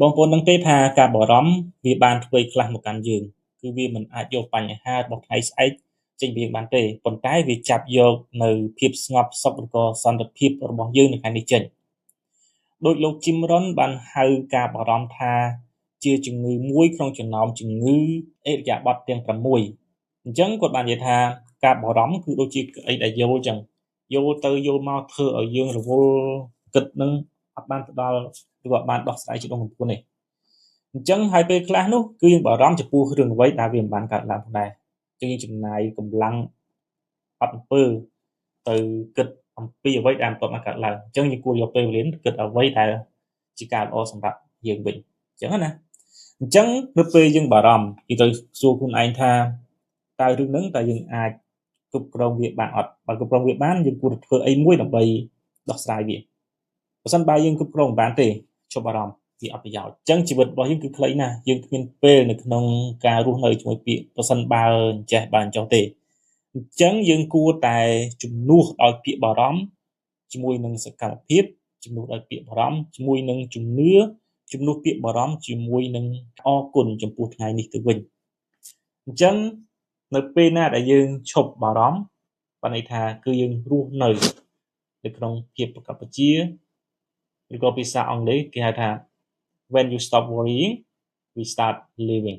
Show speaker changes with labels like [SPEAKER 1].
[SPEAKER 1] បងប្អូននឹងទេថាការបារម្ភវាបានធ្វើខ្លះមកកាន់យើងគឺវាមិនអាចយកបញ្ហារបស់ថ្ងៃស្អែកចេញពីយើងបានទេប៉ុន្តែវាចាប់យកនៅភាពស្ងប់សុខឬក៏សន្តិភាពរបស់យើងនៅថ្ងៃនេះចេញដោយលោក Jim Rohn បានហៅការបារម្ភថាជាជំងឺមួយក្នុងចំណោមជំងឺអិរិយាបថទាំង6អញ្ចឹងគាត់បាននិយាយថាការបារម្ភគឺដូចជាអីដែលយល់អញ្ចឹងយល់ទៅយល់មកធ្វើឲ្យយើងរវល់គិតនឹងអត់បានទៅដល់ឬក៏បានដោះស្រាយជាដងកំពូលនេះអញ្ចឹងហើយពេលខ្លះនោះគឺយើងបារម្ភចំពោះរឿងអ្វីដែលវាមិនបានកើតឡើងផងដែរអញ្ចឹងយើងចំណាយកម្លាំងអត់អំពើទៅគិតអំពីអ្វីដែលមិនទាន់បានកើតឡើងអញ្ចឹងយើងគួរយកពេលវេលាគិតអ្វីដែលជាការល្អសម្រាប់យើងវិញអញ្ចឹងណាអញ្ចឹងនៅពេលយើងបារម្ភយើងត្រូវសួរខ្លួនឯងថាតើរឿងហ្នឹងតើយើងអាចគ្រប់គ្រងវាបានអត់បើគ្រប់គ្រងវាបានយើងគួរតែធ្វើអីមួយដើម្បីដោះស្រាយវាបើសិនបើយើងគ្រប់គ្រងមិនបានទេឈប់បារម្ភវាអត់ប្រយោជន៍អញ្ចឹងជីវិតរបស់យើងគឺខ្លីណាស់យើងគ្មានពេលនៅក្នុងការរស់នៅជាមួយពាក្យបើសិនបើអញ្ចេះបើអញ្ចោះទេអញ្ចឹងយើងគួរតែជំនួសឲ្យពាក្យបារម្ភជាមួយនឹងសកម្មភាពជំនួសឲ្យពាក្យបារម្ភជាមួយនឹងជំនឿជំនួសពាក្យបារម្ភជាមួយនឹងអរគុណចំពោះថ្ងៃនេះទៅវិញអញ្ចឹងនៅពេលណាដែលយើងឈប់បារម្ភបានន័យថាគឺយើងរស់នៅក្នុងភាពប្រកបជាឬក៏ភាសាអង់គ្លេសគេហៅថា when you stop worrying we start living